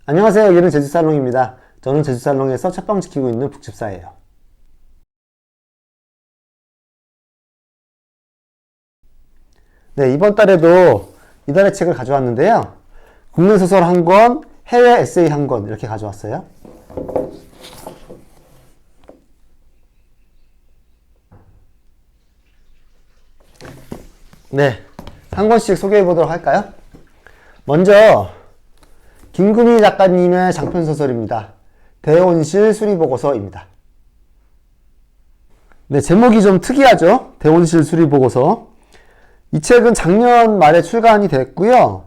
안녕하세요. 여기는 제주살롱입니다. 저는 제주살롱에서 책방 지키고 있는 북집사예요. 네, 이번 달에도 이달의 책을 가져왔는데요. 국내 소설 한 권, 해외 에세이 한 권 이렇게 가져왔어요. 네, 한 권씩 소개해 보도록 할까요? 먼저 김금희 작가님의 장편소설입니다. 대온실 수리보고서입니다. 네, 제목이 좀 특이하죠? 대온실 수리보고서. 이 책은 작년 말에 출간이 됐고요.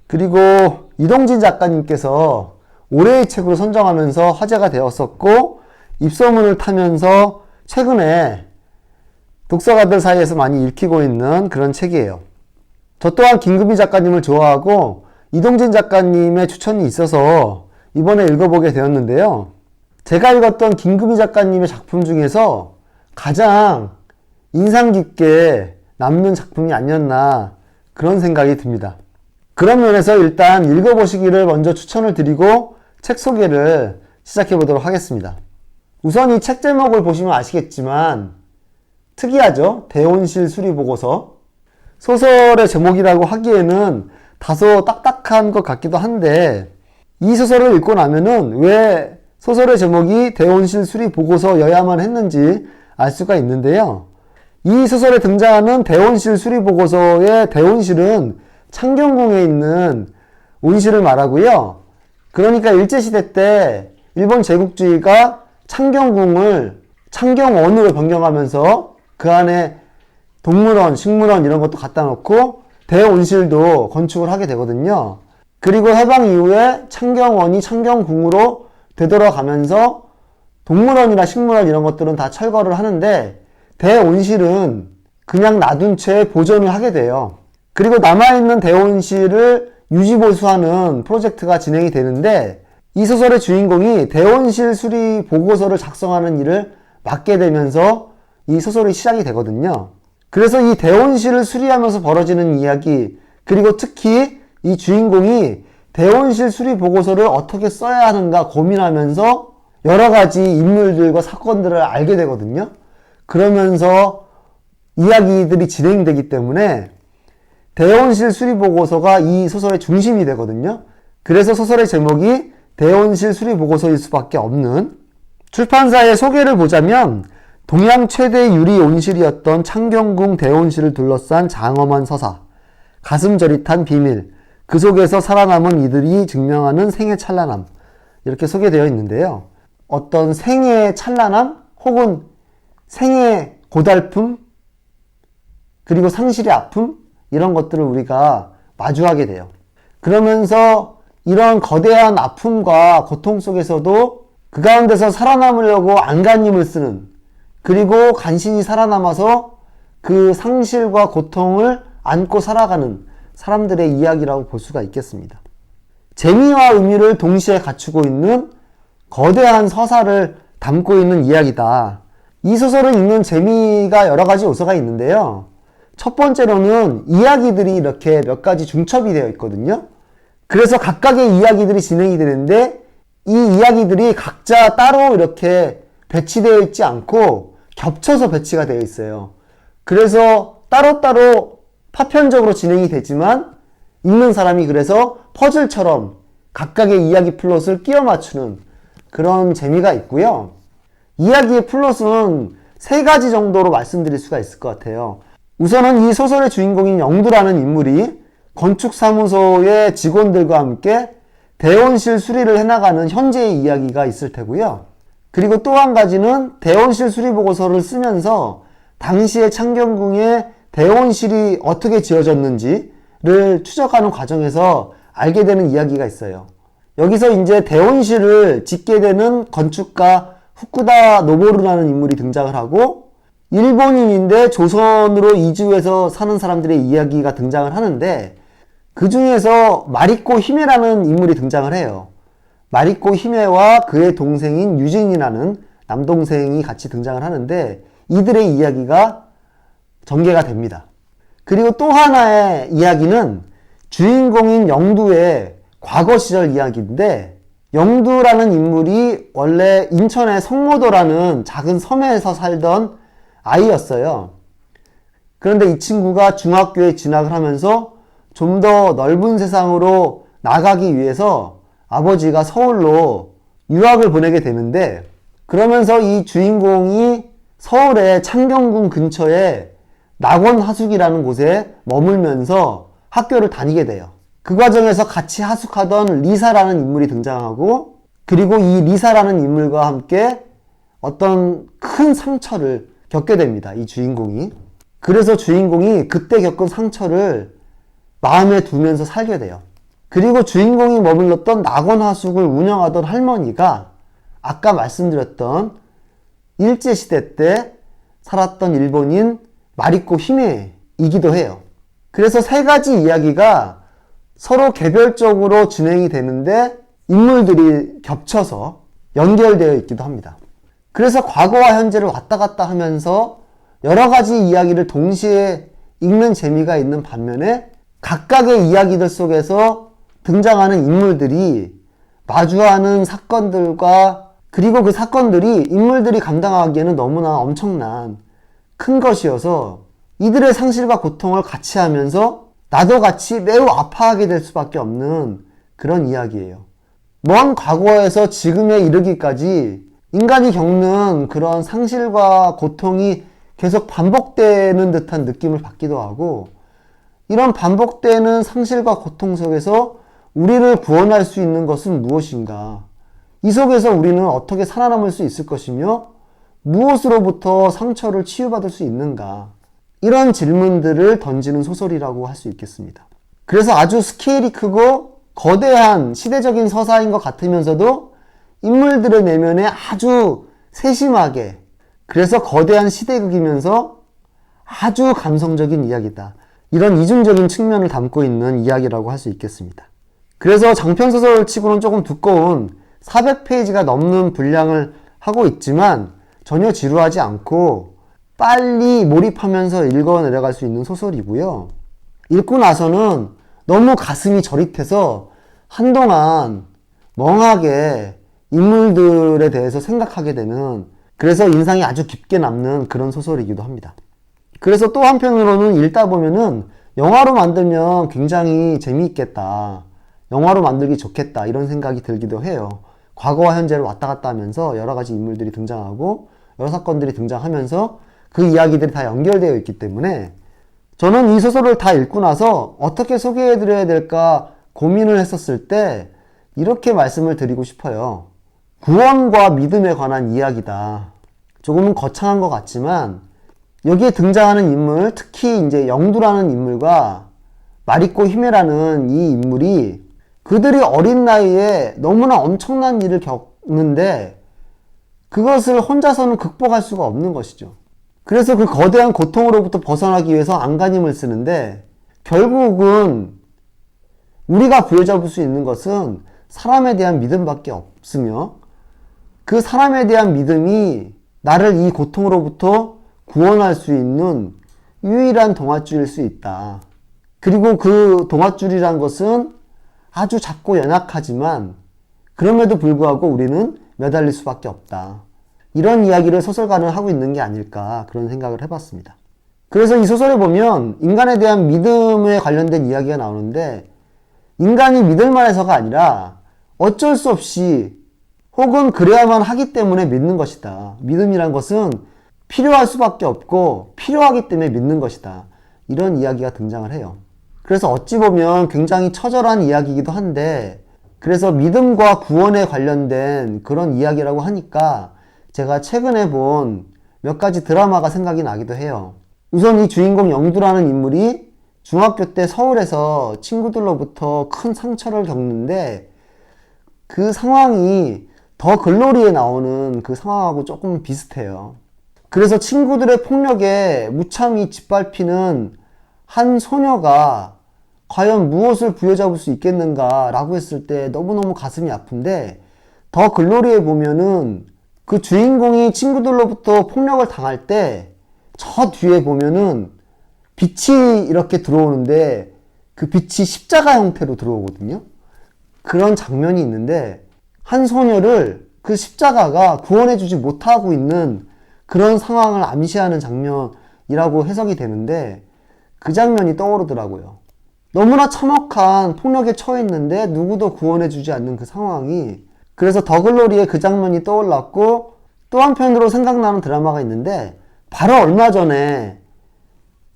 그리고 이동진 작가님께서 올해의 책으로 선정하면서 화제가 되었었고, 입소문을 타면서 최근에 독서가들 사이에서 많이 읽히고 있는 그런 책이에요. 저 또한 김금희 작가님을 좋아하고 이동진 작가님의 추천이 있어서 이번에 읽어보게 되었는데요. 제가 읽었던 김금희 작가님의 작품 중에서 가장 인상 깊게 남는 작품이 아니었나 그런 생각이 듭니다. 그런 면에서 일단 읽어보시기를 먼저 추천을 드리고 책 소개를 시작해 보도록 하겠습니다. 우선 이 책 제목을 보시면 아시겠지만 특이하죠? 대온실 수리보고서. 소설의 제목이라고 하기에는 다소 딱딱한 것 같기도 한데, 이 소설을 읽고 나면은 왜 소설의 제목이 대온실 수리보고서여야만 했는지 알 수가 있는데요. 이 소설에 등장하는 대온실 수리보고서의 대온실은 창경궁에 있는 온실을 말하고요. 그러니까 일제시대 때 일본 제국주의가 창경궁을 창경원으로 변경하면서 그 안에 동물원, 식물원 이런 것도 갖다 놓고 대온실도 건축을 하게 되거든요. 그리고 해방 이후에 창경원이 창경궁으로 되돌아가면서 동물원이나 식물원 이런 것들은 다 철거를 하는데 대온실은 그냥 놔둔 채 보존을 하게 돼요. 그리고 남아있는 대온실을 유지보수하는 프로젝트가 진행이 되는데 이 소설의 주인공이 대온실 수리 보고서를 작성하는 일을 맡게 되면서 이 소설이 시작이 되거든요. 그래서 이 대온실을 수리하면서 벌어지는 이야기, 그리고 특히 이 주인공이 대온실 수리 보고서를 어떻게 써야 하는가 고민하면서 여러 가지 인물들과 사건들을 알게 되거든요. 그러면서 이야기들이 진행되기 때문에 대온실 수리 보고서가 이 소설의 중심이 되거든요. 그래서 소설의 제목이 대온실 수리 보고서일 수밖에 없는, 출판사의 소개를 보자면 동양 최대 유리 온실이었던 창경궁 대온실을 둘러싼 장엄한 서사, 가슴 저릿한 비밀, 그 속에서 살아남은 이들이 증명하는 생의 찬란함, 이렇게 소개되어 있는데요. 어떤 생의 찬란함 혹은 생의 고달픔 그리고 상실의 아픔 이런 것들을 우리가 마주하게 돼요. 그러면서 이런 거대한 아픔과 고통 속에서도 그 가운데서 살아남으려고 안간힘을 쓰는, 그리고 간신히 살아남아서 그 상실과 고통을 안고 살아가는 사람들의 이야기라고 볼 수가 있겠습니다. 재미와 의미를 동시에 갖추고 있는 거대한 서사를 담고 있는 이야기다. 이 소설을 읽는 재미가 여러 가지 요소가 있는데요. 첫 번째로는 이야기들이 이렇게 몇 가지 중첩이 되어 있거든요. 그래서 각각의 이야기들이 진행이 되는데 이 이야기들이 각자 따로 이렇게 배치되어 있지 않고 겹쳐서 배치가 되어 있어요. 그래서 따로따로 파편적으로 진행이 되지만 읽는 사람이 그래서 퍼즐처럼 각각의 이야기 플롯을 끼워 맞추는 그런 재미가 있고요. 이야기의 플롯은 세 가지 정도로 말씀드릴 수가 있을 것 같아요. 우선은 이 소설의 주인공인 영두라는 인물이 건축사무소의 직원들과 함께 대온실 수리를 해나가는 현재의 이야기가 있을 테고요. 그리고 또 한 가지는 대온실 수리보고서를 쓰면서 당시의 창경궁의 대온실이 어떻게 지어졌는지를 추적하는 과정에서 알게 되는 이야기가 있어요. 여기서 이제 대온실을 짓게 되는 건축가 후쿠다 노보루라는 인물이 등장을 하고, 일본인인데 조선으로 이주해서 사는 사람들의 이야기가 등장을 하는데, 그 중에서 마리코 히메라는 인물이 등장을 해요. 마리코 히메와 그의 동생인 유진이라는 남동생이 같이 등장을 하는데 이들의 이야기가 전개가 됩니다. 그리고 또 하나의 이야기는 주인공인 영두의 과거 시절 이야기인데 영두라는 인물이 원래 인천의 성모도라는 작은 섬에서 살던 아이였어요. 그런데 이 친구가 중학교에 진학을 하면서 좀 더 넓은 세상으로 나가기 위해서 아버지가 서울로 유학을 보내게 되는데, 그러면서 이 주인공이 서울의 창경궁 근처에 낙원하숙이라는 곳에 머물면서 학교를 다니게 돼요. 그 과정에서 같이 하숙하던 리사라는 인물이 등장하고, 그리고 이 리사라는 인물과 함께 어떤 큰 상처를 겪게 됩니다. 이 주인공이. 그래서 주인공이 그때 겪은 상처를 마음에 두면서 살게 돼요. 그리고 주인공이 머물렀던 낙원하숙을 운영하던 할머니가 아까 말씀드렸던 일제시대 때 살았던 일본인 마리코 히메이기도 해요. 그래서 세 가지 이야기가 서로 개별적으로 진행이 되는데 인물들이 겹쳐서 연결되어 있기도 합니다. 그래서 과거와 현재를 왔다 갔다 하면서 여러 가지 이야기를 동시에 읽는 재미가 있는 반면에 각각의 이야기들 속에서 등장하는 인물들이 마주하는 사건들과, 그리고 그 사건들이 인물들이 감당하기에는 너무나 엄청난 큰 것이어서 이들의 상실과 고통을 같이 하면서 나도 같이 매우 아파하게 될 수밖에 없는 그런 이야기예요. 먼 과거에서 지금에 이르기까지 인간이 겪는 그런 상실과 고통이 계속 반복되는 듯한 느낌을 받기도 하고, 이런 반복되는 상실과 고통 속에서 우리를 구원할 수 있는 것은 무엇인가? 이 속에서 우리는 어떻게 살아남을 수 있을 것이며 무엇으로부터 상처를 치유받을 수 있는가? 이런 질문들을 던지는 소설이라고 할 수 있겠습니다. 그래서 아주 스케일이 크고 거대한 시대적인 서사인 것 같으면서도 인물들의 내면에 아주 세심하게, 그래서 거대한 시대극이면서 아주 감성적인 이야기다. 이런 이중적인 측면을 담고 있는 이야기라고 할 수 있겠습니다. 그래서 장편소설 치고는 조금 두꺼운 400페이지가 넘는 분량을 하고 있지만 전혀 지루하지 않고 빨리 몰입하면서 읽어 내려갈 수 있는 소설이고요. 읽고 나서는 너무 가슴이 저릿해서 한동안 멍하게 인물들에 대해서 생각하게 되는, 그래서 인상이 아주 깊게 남는 그런 소설이기도 합니다. 그래서 또 한편으로는 읽다 보면은 영화로 만들면 굉장히 재미있겠다, 영화로 만들기 좋겠다, 이런 생각이 들기도 해요. 과거와 현재를 왔다 갔다 하면서 여러 가지 인물들이 등장하고 여러 사건들이 등장하면서 그 이야기들이 다 연결되어 있기 때문에 저는 이 소설을 다 읽고 나서 어떻게 소개해드려야 될까 고민을 했었을 때 이렇게 말씀을 드리고 싶어요. 구원과 믿음에 관한 이야기다. 조금은 거창한 것 같지만 여기에 등장하는 인물, 특히 이제 영두라는 인물과 마리코 히메라는 이 인물이 그들이 어린 나이에 너무나 엄청난 일을 겪는데 그것을 혼자서는 극복할 수가 없는 것이죠. 그래서 그 거대한 고통으로부터 벗어나기 위해서 안간힘을 쓰는데 결국은 우리가 부여잡을 수 있는 것은 사람에 대한 믿음밖에 없으며 그 사람에 대한 믿음이 나를 이 고통으로부터 구원할 수 있는 유일한 동아줄일 수 있다. 그리고 그 동아줄이란 것은 아주 작고 연약하지만 그럼에도 불구하고 우리는 매달릴 수밖에 없다. 이런 이야기를 소설가는 하고 있는 게 아닐까, 그런 생각을 해봤습니다. 그래서 이 소설에 보면 인간에 대한 믿음에 관련된 이야기가 나오는데 인간이 믿을만 해서가 아니라 어쩔 수 없이 혹은 그래야만 하기 때문에 믿는 것이다. 믿음이란 것은 필요할 수밖에 없고 필요하기 때문에 믿는 것이다. 이런 이야기가 등장을 해요. 그래서 어찌 보면 굉장히 처절한 이야기이기도 한데, 그래서 믿음과 구원에 관련된 그런 이야기라고 하니까 제가 최근에 본 몇 가지 드라마가 생각이 나기도 해요. 우선 이 주인공 영두라는 인물이 중학교 때 서울에서 친구들로부터 큰 상처를 겪는데 그 상황이 더 글로리에 나오는 그 상황하고 조금 비슷해요. 그래서 친구들의 폭력에 무참히 짓밟히는 한 소녀가 과연 무엇을 부여잡을 수 있겠는가 라고 했을 때 너무너무 가슴이 아픈데, 더 글로리에 보면은 그 주인공이 친구들로부터 폭력을 당할 때 저 뒤에 보면은 빛이 이렇게 들어오는데 그 빛이 십자가 형태로 들어오거든요. 그런 장면이 있는데 한 소녀를 그 십자가가 구원해주지 못하고 있는 그런 상황을 암시하는 장면이라고 해석이 되는데 그 장면이 떠오르더라고요. 너무나 참혹한 폭력에 처했는데 누구도 구원해주지 않는 그 상황이, 그래서 더글로리의 그 장면이 떠올랐고, 또 한편으로 생각나는 드라마가 있는데 바로 얼마 전에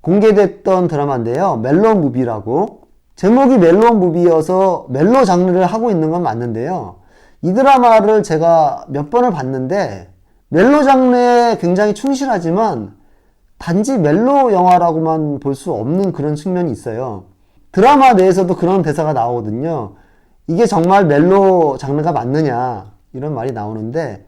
공개됐던 드라마인데요. 멜로 무비라고. 제목이 멜로 무비여서 멜로 장르를 하고 있는 건 맞는데요. 이 드라마를 제가 몇 번을 봤는데 멜로 장르에 굉장히 충실하지만 단지 멜로 영화라고만 볼 수 없는 그런 측면이 있어요. 드라마 내에서도 그런 대사가 나오거든요. 이게 정말 멜로 장르가 맞느냐 이런 말이 나오는데,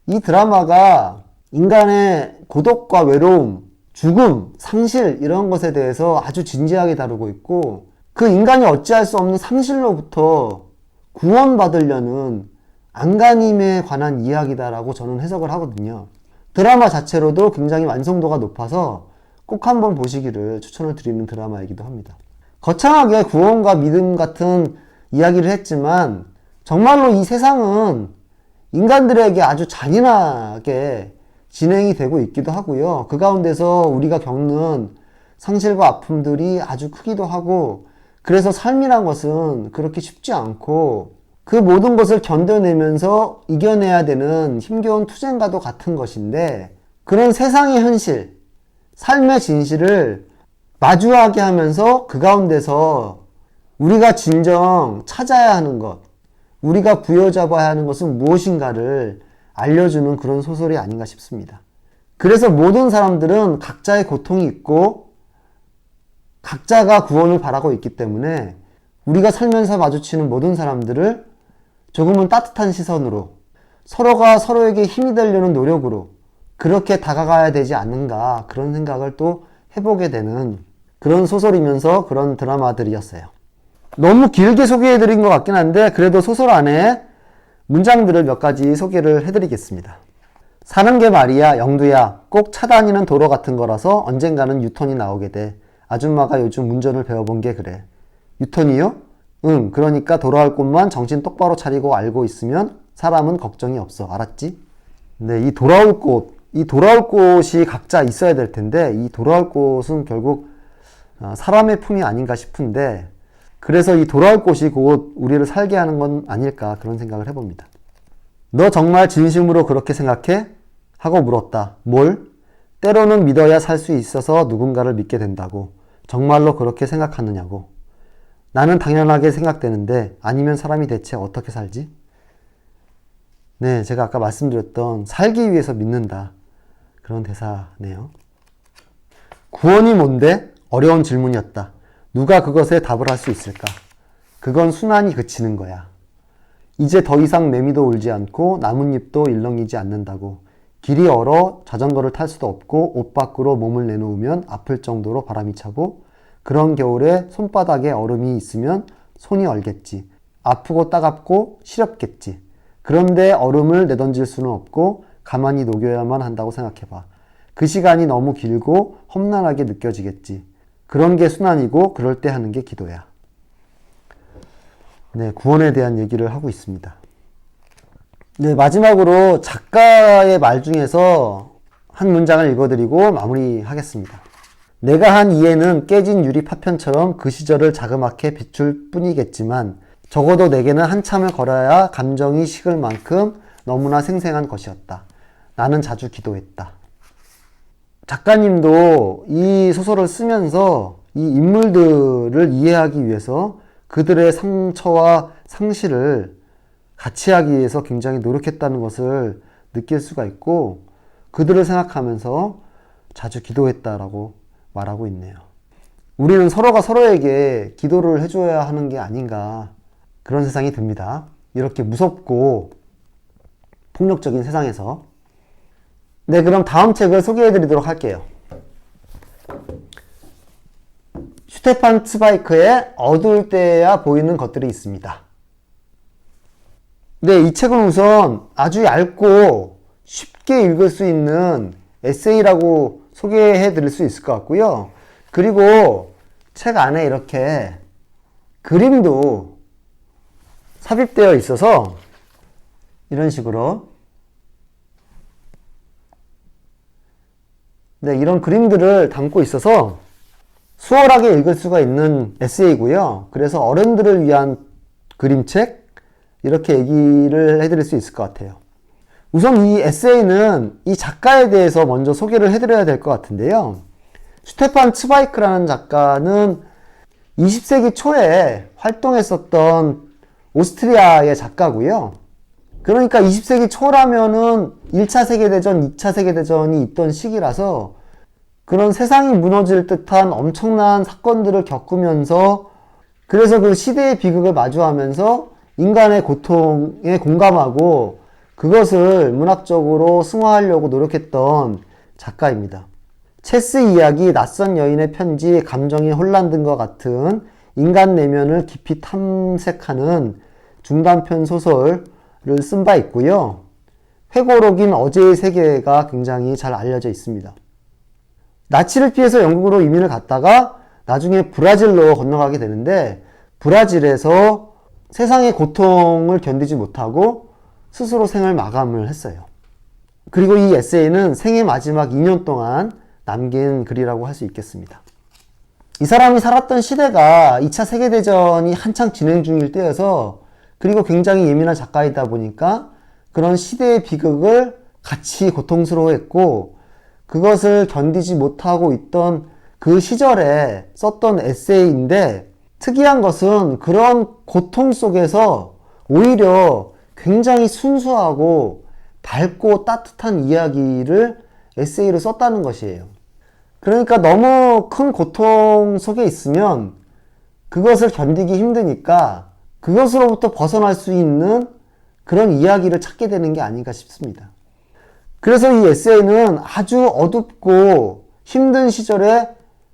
이 드라마가 인간의 고독과 외로움, 죽음, 상실 이런 것에 대해서 아주 진지하게 다루고 있고, 그 인간이 어찌할 수 없는 상실로부터 구원받으려는 안간힘에 관한 이야기다라고 저는 해석을 하거든요. 드라마 자체로도 굉장히 완성도가 높아서 꼭 한번 보시기를 추천을 드리는 드라마이기도 합니다. 거창하게 구원과 믿음 같은 이야기를 했지만 정말로 이 세상은 인간들에게 아주 잔인하게 진행이 되고 있기도 하고요. 그 가운데서 우리가 겪는 상실과 아픔들이 아주 크기도 하고, 그래서 삶이란 것은 그렇게 쉽지 않고 그 모든 것을 견뎌내면서 이겨내야 되는 힘겨운 투쟁과도 같은 것인데, 그런 세상의 현실, 삶의 진실을 마주하게 하면서 그 가운데서 우리가 진정 찾아야 하는 것, 우리가 부여잡아야 하는 것은 무엇인가를 알려주는 그런 소설이 아닌가 싶습니다. 그래서 모든 사람들은 각자의 고통이 있고 각자가 구원을 바라고 있기 때문에 우리가 살면서 마주치는 모든 사람들을 조금은 따뜻한 시선으로, 서로가 서로에게 힘이 되려는 노력으로 그렇게 다가가야 되지 않는가, 그런 생각을 또 해보게 되는 그런 소설이면서 그런 드라마들이었어요. 너무 길게 소개해드린 것 같긴 한데 그래도 소설 안에 문장들을 몇 가지 소개를 해드리겠습니다. 사는 게 말이야, 영두야, 꼭 차 다니는 도로 같은 거라서 언젠가는 유턴이 나오게 돼. 아줌마가 요즘 운전을 배워본 게 그래. 유턴이요? 응, 그러니까 돌아올 곳만 정신 똑바로 차리고 알고 있으면 사람은 걱정이 없어. 알았지? 네, 이 돌아올 곳이 각자 있어야 될 텐데, 이 돌아올 곳은 결국 사람의 품이 아닌가 싶은데, 그래서 이 돌아올 곳이 곧 우리를 살게 하는 건 아닐까, 그런 생각을 해봅니다. 너 정말 진심으로 그렇게 생각해? 하고 물었다. 뭘? 때로는 믿어야 살 수 있어서 누군가를 믿게 된다고. 정말로 그렇게 생각하느냐고. 나는 당연하게 생각되는데 아니면 사람이 대체 어떻게 살지? 네, 제가 아까 말씀드렸던 살기 위해서 믿는다, 그런 대사네요. 구원이 뭔데? 어려운 질문이었다. 누가 그것에 답을 할 수 있을까? 그건 순환이 그치는 거야. 이제 더 이상 매미도 울지 않고 나뭇잎도 일렁이지 않는다고. 길이 얼어 자전거를 탈 수도 없고 옷 밖으로 몸을 내놓으면 아플 정도로 바람이 차고, 그런 겨울에 손바닥에 얼음이 있으면 손이 얼겠지. 아프고 따갑고 시렵겠지. 그런데 얼음을 내던질 수는 없고 가만히 녹여야만 한다고 생각해봐. 그 시간이 너무 길고 험난하게 느껴지겠지. 그런 게 순환이고 그럴 때 하는 게 기도야. 네, 구원에 대한 얘기를 하고 있습니다. 네, 마지막으로 작가의 말 중에서 한 문장을 읽어드리고 마무리하겠습니다. 내가 한 이해는 깨진 유리 파편처럼 그 시절을 자그맣게 비출 뿐이겠지만 적어도 내게는 한참을 걸어야 감정이 식을 만큼 너무나 생생한 것이었다. 나는 자주 기도했다. 작가님도 이 소설을 쓰면서 이 인물들을 이해하기 위해서 그들의 상처와 상실을 같이 하기 위해서 굉장히 노력했다는 것을 느낄 수가 있고, 그들을 생각하면서 자주 기도했다라고 말하고 있네요. 우리는 서로가 서로에게 기도를 해줘야 하는 게 아닌가, 그런 세상이 듭니다. 이렇게 무섭고 폭력적인 세상에서. 네, 그럼 다음 책을 소개해 드리도록 할게요. 슈테판 츠바이크의 어두울 때야 보이는 것들이 있습니다. 네, 이 책은 우선 아주 얇고 쉽게 읽을 수 있는 에세이라고 소개해 드릴 수 있을 것 같고요. 그리고 책 안에 이렇게 그림도 삽입되어 있어서 이런 식으로. 네, 이런 그림들을 담고 있어서 수월하게 읽을 수가 있는 에세이고요. 그래서 어른들을 위한 그림책, 이렇게 얘기를 해드릴 수 있을 것 같아요. 우선 이 에세이는 이 작가에 대해서 먼저 소개를 해드려야 될 것 같은데요. 슈테판 츠바이크라는 작가는 20세기 초에 활동했었던 오스트리아의 작가고요. 그러니까 20세기 초라면은 1차 세계대전, 2차 세계대전이 있던 시기라서 그런 세상이 무너질 듯한 엄청난 사건들을 겪으면서, 그래서 그 시대의 비극을 마주하면서 인간의 고통에 공감하고 그것을 문학적으로 승화하려고 노력했던 작가입니다. 체스 이야기, 낯선 여인의 편지, 감정의 혼란 등과 같은 인간 내면을 깊이 탐색하는 중단편 소설을 쓴 바 있고요. 회고록인 어제의 세계가 굉장히 잘 알려져 있습니다. 나치를 피해서 영국으로 이민을 갔다가 나중에 브라질로 건너가게 되는데, 브라질에서 세상의 고통을 견디지 못하고 스스로 생을 마감을 했어요. 그리고 이 에세이는 생의 마지막 2년 동안 남긴 글이라고 할 수 있겠습니다. 이 사람이 살았던 시대가 2차 세계대전이 한창 진행 중일 때여서, 그리고 굉장히 예민한 작가이다 보니까 그런 시대의 비극을 같이 고통스러워했고 그것을 견디지 못하고 있던 그 시절에 썼던 에세이인데, 특이한 것은 그런 고통 속에서 오히려 굉장히 순수하고 밝고 따뜻한 이야기를 에세이로 썼다는 것이에요. 그러니까 너무 큰 고통 속에 있으면 그것을 견디기 힘드니까 그것으로부터 벗어날 수 있는 그런 이야기를 찾게 되는 게 아닌가 싶습니다. 그래서 이 에세이는 아주 어둡고 힘든 시절에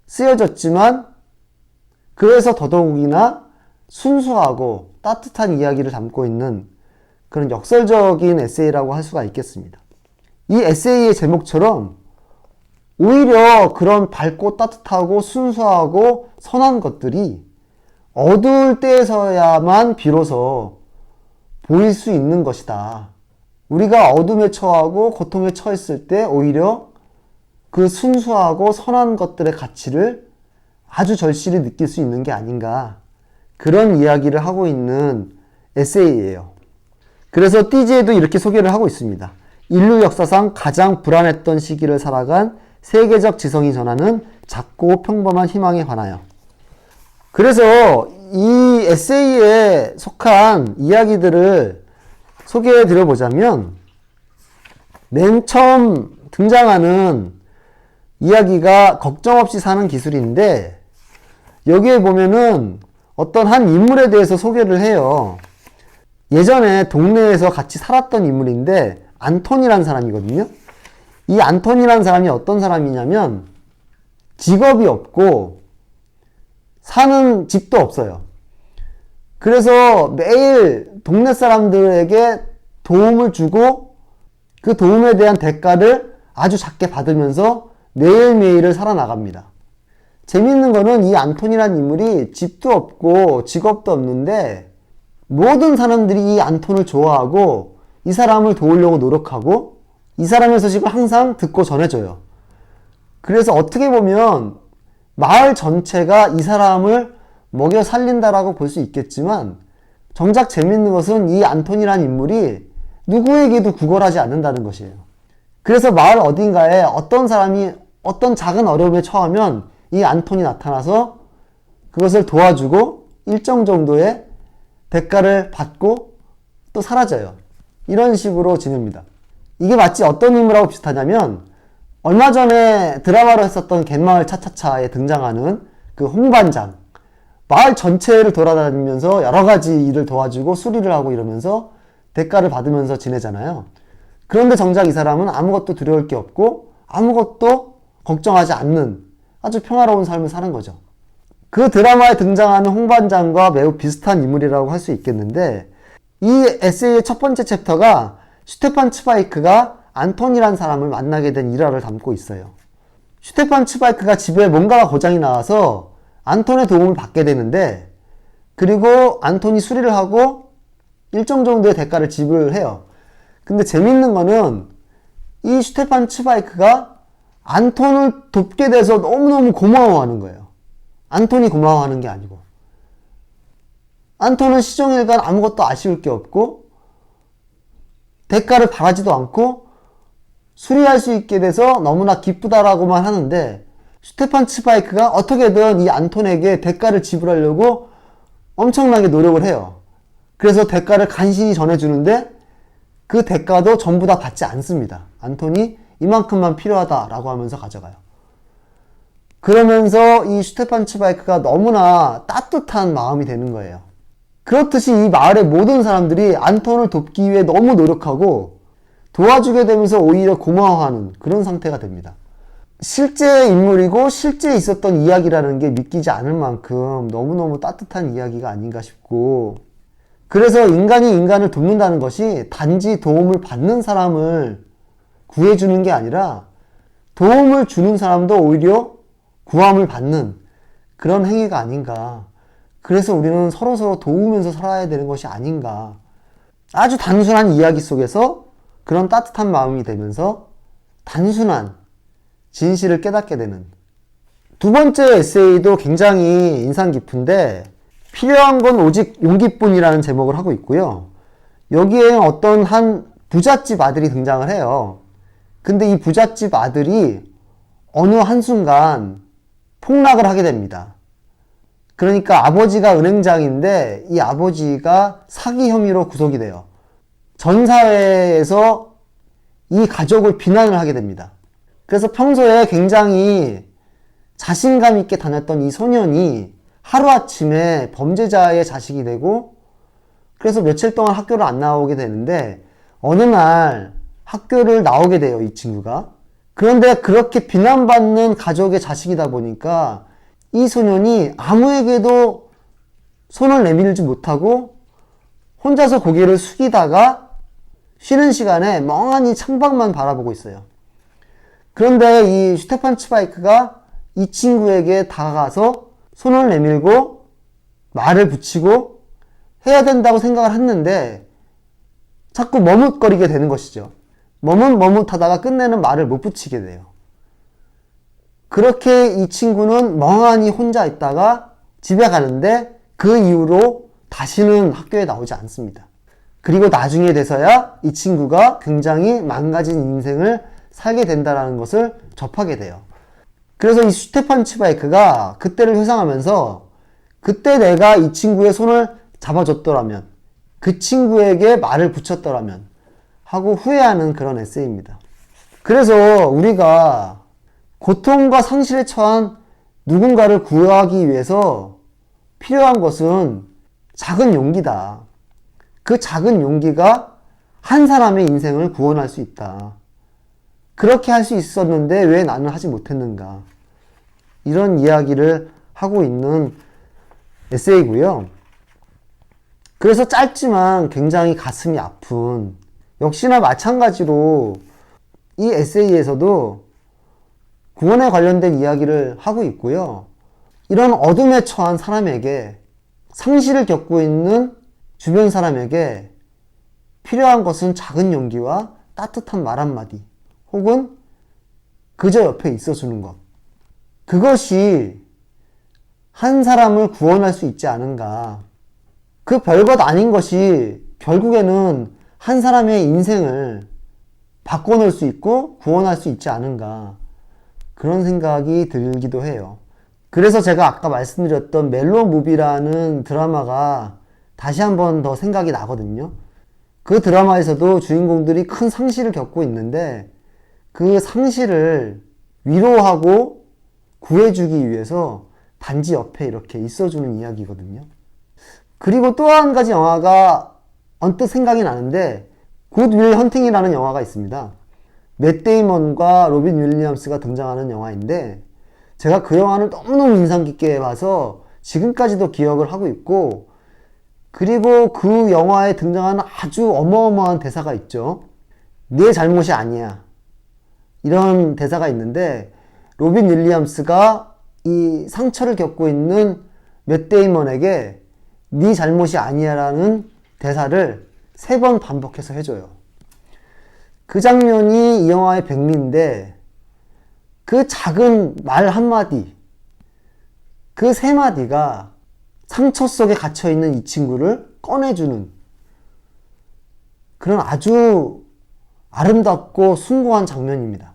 쓰여졌지만, 그래서 더더욱이나 순수하고 따뜻한 이야기를 담고 있는 그런 역설적인 에세이라고 할 수가 있겠습니다. 이 에세이의 제목처럼 오히려 그런 밝고 따뜻하고 순수하고 선한 것들이 어두울 때에서야만 비로소 보일 수 있는 것이다. 우리가 어둠에 처하고 고통에 처했을 때 오히려 그 순수하고 선한 것들의 가치를 아주 절실히 느낄 수 있는 게 아닌가, 그런 이야기를 하고 있는 에세이예요. 그래서 띠지에도 이렇게 소개를 하고 있습니다. 인류 역사상 가장 불안했던 시기를 살아간 세계적 지성이 전하는 작고 평범한 희망에 관하여. 그래서 이 에세이에 속한 이야기들을 소개해 드려보자면, 맨 처음 등장하는 이야기가 걱정 없이 사는 기술인데, 여기에 보면은 어떤 한 인물에 대해서 소개를 해요. 예전에 동네에서 같이 살았던 인물인데 안톤이라는 사람이거든요. 이 안톤이라는 사람이 어떤 사람이냐면 직업이 없고 사는 집도 없어요. 그래서 매일 동네 사람들에게 도움을 주고 그 도움에 대한 대가를 아주 작게 받으면서 매일매일을 살아나갑니다. 재밌는 거는 이 안톤이라는 인물이 집도 없고 직업도 없는데 모든 사람들이 이 안톤을 좋아하고 이 사람을 도우려고 노력하고 이 사람의 소식을 항상 듣고 전해줘요. 그래서 어떻게 보면 마을 전체가 이 사람을 먹여 살린다라고 볼 수 있겠지만, 정작 재밌는 것은 이 안톤이라는 인물이 누구에게도 구걸하지 않는다는 것이에요. 그래서 마을 어딘가에 어떤 사람이 어떤 작은 어려움에 처하면 이 안톤이 나타나서 그것을 도와주고 일정 정도의 대가를 받고 또 사라져요. 이런 식으로 지냅니다. 이게 마치 어떤 인물하고 비슷하냐면, 얼마 전에 드라마로 했었던 갯마을 차차차에 등장하는 그 홍반장. 마을 전체를 돌아다니면서 여러 가지 일을 도와주고 수리를 하고 이러면서 대가를 받으면서 지내잖아요. 그런데 정작 이 사람은 아무것도 두려울 게 없고 아무것도 걱정하지 않는 아주 평화로운 삶을 사는 거죠. 그 드라마에 등장하는 홍반장과 매우 비슷한 인물이라고 할 수 있겠는데, 이 에세이의 첫 번째 챕터가 슈테판 츠바이크가 안톤이라는 사람을 만나게 된 일화를 담고 있어요. 슈테판 츠바이크가 집에 뭔가가 고장이 나와서 안톤의 도움을 받게 되는데, 그리고 안톤이 수리를 하고 일정 정도의 대가를 지불해요. 근데 재밌는 거는 이 슈테판 츠바이크가 안톤을 돕게 돼서 너무너무 고마워하는 거예요. 안톤이 고마워하는 게 아니고. 안톤은 시종일관 아무것도 아쉬울 게 없고 대가를 바라지도 않고 수리할 수 있게 돼서 너무나 기쁘다라고만 하는데, 슈테판 츠바이크가 어떻게든 이 안톤에게 대가를 지불하려고 엄청나게 노력을 해요. 그래서 대가를 간신히 전해주는데 그 대가도 전부 다 받지 않습니다. 안톤이 이만큼만 필요하다라고 하면서 가져가요. 그러면서 이 슈테판 츠바이크가 너무나 따뜻한 마음이 되는 거예요. 그렇듯이 이 마을의 모든 사람들이 안톤을 돕기 위해 너무 노력하고 도와주게 되면서 오히려 고마워하는 그런 상태가 됩니다. 실제 인물이고 실제 있었던 이야기라는 게 믿기지 않을 만큼 너무너무 따뜻한 이야기가 아닌가 싶고, 그래서 인간이 인간을 돕는다는 것이 단지 도움을 받는 사람을 구해주는 게 아니라 도움을 주는 사람도 오히려 구함을 받는 그런 행위가 아닌가. 그래서 우리는 서로서로 도우면서 살아야 되는 것이 아닌가. 아주 단순한 이야기 속에서 그런 따뜻한 마음이 되면서 단순한 진실을 깨닫게 되는. 두 번째 에세이도 굉장히 인상 깊은데, 필요한 건 오직 용기뿐이라는 제목을 하고 있고요. 여기에 어떤 한 부잣집 아들이 등장을 해요. 근데 이 부잣집 아들이 어느 한순간 폭락을 하게 됩니다. 그러니까 아버지가 은행장인데 이 아버지가 사기 혐의로 구속이 돼요. 전 사회에서 이 가족을 비난을 하게 됩니다. 그래서 평소에 굉장히 자신감 있게 다녔던 이 소년이 하루아침에 범죄자의 자식이 되고, 그래서 며칠 동안 학교를 안 나오게 되는데 어느 날 학교를 나오게 돼요, 이 친구가. 그런데 그렇게 비난받는 가족의 자식이다 보니까 이 소년이 아무에게도 손을 내밀지 못하고 혼자서 고개를 숙이다가 쉬는 시간에 멍하니 창밖만 바라보고 있어요. 그런데 이 슈테판 츠바이크가 이 친구에게 다가가서 손을 내밀고 말을 붙이고 해야 된다고 생각을 했는데 자꾸 머뭇거리게 되는 것이죠. 머뭇하다가 끝내는 말을 못 붙이게 돼요. 그렇게 이 친구는 멍하니 혼자 있다가 집에 가는데 그 이후로 다시는 학교에 나오지 않습니다. 그리고 나중에 돼서야 이 친구가 굉장히 망가진 인생을 살게 된다는 것을 접하게 돼요. 그래서 이 슈테판 츠바이크가 그때를 회상하면서, 그때 내가 이 친구의 손을 잡아줬더라면, 그 친구에게 말을 붙였더라면 하고 후회하는 그런 에세이입니다. 그래서 우리가 고통과 상실에 처한 누군가를 구하기 위해서 필요한 것은 작은 용기다. 그 작은 용기가 한 사람의 인생을 구원할 수 있다. 그렇게 할 수 있었는데 왜 나는 하지 못했는가. 이런 이야기를 하고 있는 에세이고요. 그래서 짧지만 굉장히 가슴이 아픈, 역시나 마찬가지로 이 에세이에서도 구원에 관련된 이야기를 하고 있고요. 이런 어둠에 처한 사람에게, 상실을 겪고 있는 주변 사람에게 필요한 것은 작은 용기와 따뜻한 말 한마디, 혹은 그저 옆에 있어주는 것. 그것이 한 사람을 구원할 수 있지 않은가. 그 별것 아닌 것이 결국에는 한 사람의 인생을 바꿔놓을 수 있고 구원할 수 있지 않은가. 그런 생각이 들기도 해요. 그래서 제가 아까 말씀드렸던 멜로 무비라는 드라마가 다시 한 번 더 생각이 나거든요. 그 드라마에서도 주인공들이 큰 상실을 겪고 있는데 그 상실을 위로하고 구해주기 위해서 단지 옆에 이렇게 있어주는 이야기거든요. 그리고 또 한 가지 영화가 언뜻 생각이 나는데, 굿 윌 헌팅이라는 영화가 있습니다. 맷 데이먼과 로빈 윌리엄스가 등장하는 영화인데, 제가 그 영화를 너무너무 인상 깊게 봐서 지금까지도 기억을 하고 있고, 그리고 그 영화에 등장하는 아주 어마어마한 대사가 있죠. 네 잘못이 아니야. 이런 대사가 있는데, 로빈 윌리엄스가 이 상처를 겪고 있는 맷 데이먼에게 네 잘못이 아니야 라는 대사를 3번 반복해서 해줘요. 그 장면이 이 영화의 백미인데 그 작은 말 한마디, 그 세 마디가 상처 속에 갇혀있는 이 친구를 꺼내주는 그런 아주 아름답고 숭고한 장면입니다.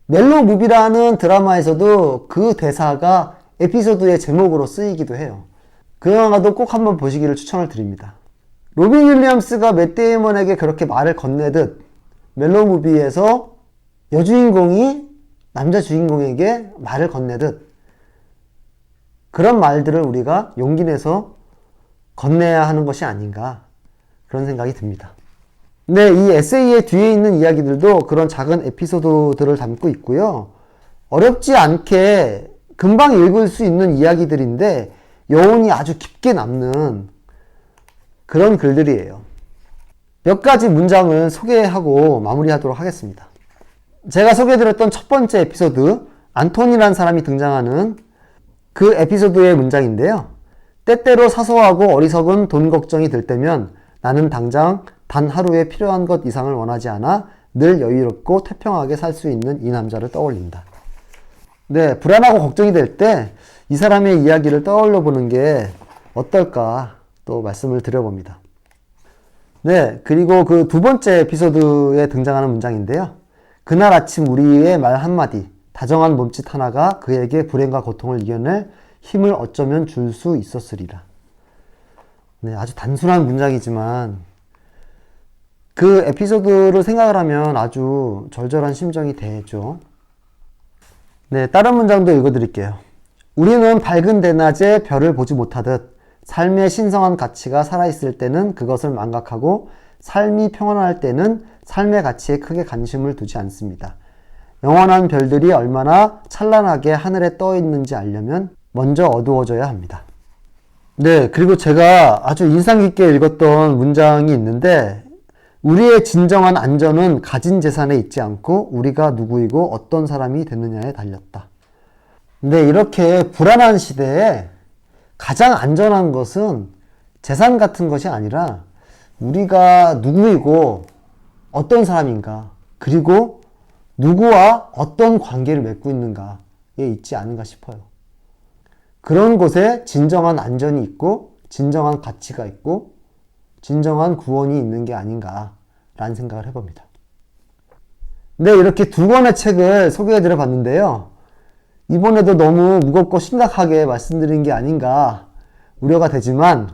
멜로 무비라는 드라마에서도 그 대사가 에피소드의 제목으로 쓰이기도 해요. 그 영화도 꼭 한번 보시기를 추천을 드립니다. 로빈 윌리엄스가 맷 데이먼에게 그렇게 말을 건네듯 멜로 무비에서 여주인공이 남자 주인공에게 말을 건네듯 그런 말들을 우리가 용기 내서 건네야 하는 것이 아닌가 그런 생각이 듭니다. 네, 이 에세이의 뒤에 있는 이야기들도 그런 작은 에피소드들을 담고 있고요. 어렵지 않게 금방 읽을 수 있는 이야기들인데 여운이 아주 깊게 남는 그런 글들이에요. 몇 가지 문장을 소개하고 마무리하도록 하겠습니다. 제가 소개해드렸던 첫 번째 에피소드, 안톤이라는 사람이 등장하는 그 에피소드의 문장인데요. 때때로 사소하고 어리석은 돈 걱정이 들 때면 나는 당장 단 하루에 필요한 것 이상을 원하지 않아 늘 여유롭고 태평하게 살 수 있는 이 남자를 떠올린다. 네, 불안하고 걱정이 될 때 이 사람의 이야기를 떠올려 보는 게 어떨까 또 말씀을 드려봅니다. 네, 그리고 그 두 번째 에피소드에 등장하는 문장인데요. 그날 아침 우리의 말 한마디, 다정한 몸짓 하나가 그에게 불행과 고통을 이겨낼 힘을 어쩌면 줄 수 있었으리라. 네, 아주 단순한 문장이지만 그 에피소드를 생각을 하면 아주 절절한 심정이 되죠. 네, 다른 문장도 읽어드릴게요. 우리는 밝은 대낮에 별을 보지 못하듯 삶의 신성한 가치가 살아있을 때는 그것을 망각하고 삶이 평온할 때는 삶의 가치에 크게 관심을 두지 않습니다. 영원한 별들이 얼마나 찬란하게 하늘에 떠 있는지 알려면 먼저 어두워져야 합니다. 네, 그리고 제가 아주 인상 깊게 읽었던 문장이 있는데 우리의 진정한 안전은 가진 재산에 있지 않고 우리가 누구이고 어떤 사람이 되느냐에 달렸다. 근데 이렇게 불안한 시대에 가장 안전한 것은 재산 같은 것이 아니라 우리가 누구이고 어떤 사람인가, 그리고 누구와 어떤 관계를 맺고 있는가에 있지 않은가 싶어요. 그런 곳에 진정한 안전이 있고 진정한 가치가 있고 진정한 구원이 있는 게 아닌가라는 생각을 해봅니다. 네, 이렇게 두 권의 책을 소개해드려 봤는데요. 이번에도 너무 무겁고 심각하게 말씀드린 게 아닌가 우려가 되지만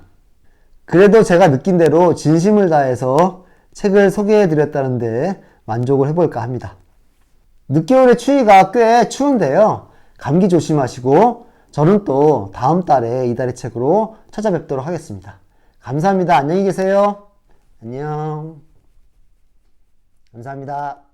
그래도 제가 느낀 대로 진심을 다해서 책을 소개해드렸다는 데 만족을 해볼까 합니다. 늦겨울의 추위가 꽤 추운데요. 감기 조심하시고 저는 또 다음 달에 이달의 책으로 찾아뵙도록 하겠습니다. 감사합니다. 안녕히 계세요. 안녕. 감사합니다.